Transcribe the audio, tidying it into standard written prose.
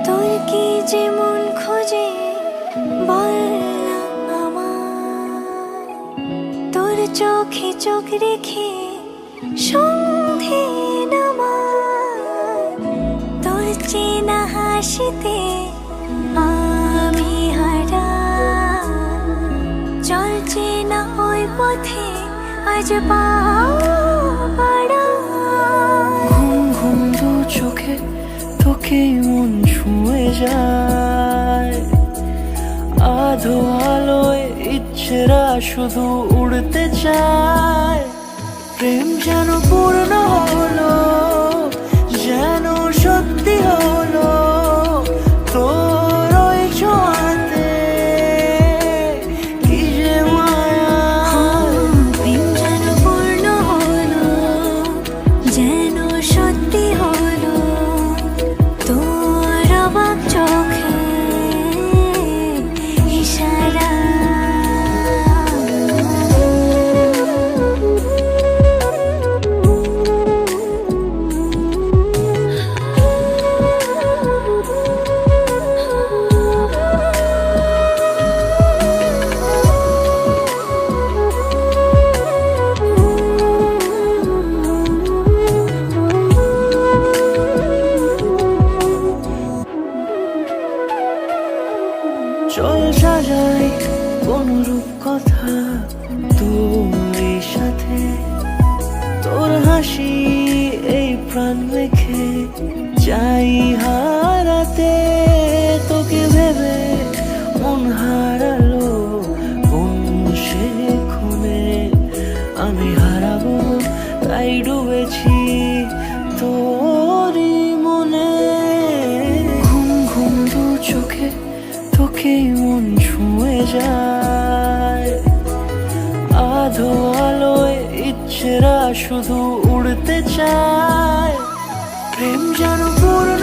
তোর কি যেমন খোঁজে বল আমার, তোর চোখে চোখ রেখে সন্ধে নামার, তোর চেনা হাসিতে আমি হারা, চলছে না ওই পথে আজ পাড়া। ঘুম ঘুম দু চোখে তোকে মন ছুঁয়ে যায়, আধো আলোয় ইচ্ছেরা শুধু উড়তে চায়। প্রেম যেন পূর্ণ হলো, যেন সত্যি হলো, তোর ওই ছোঁয়াতে কি যে মায়া। প্রেম যেন পূর্ণ হলো, যেন সত্যি হলো, তোর অবাক চোখে ইশারা। চল সাজাই কোন রূপকথা তোর সাথে, তোর হাসি এই প্রাণ রেখে চাই হারাতে। তোকে ভেবে মন হারালো কোন সে ক্ষণে, আমি হারাবো তাই ডুবেছি তোরই মনে। ঘুম ঘুম দু চোখে তোকে মন ছুঁয়ে যায়, আধো আলোয় ইচ্ছেরা শুধু উড়তে চায়। প্রেম যেন পূর্ণ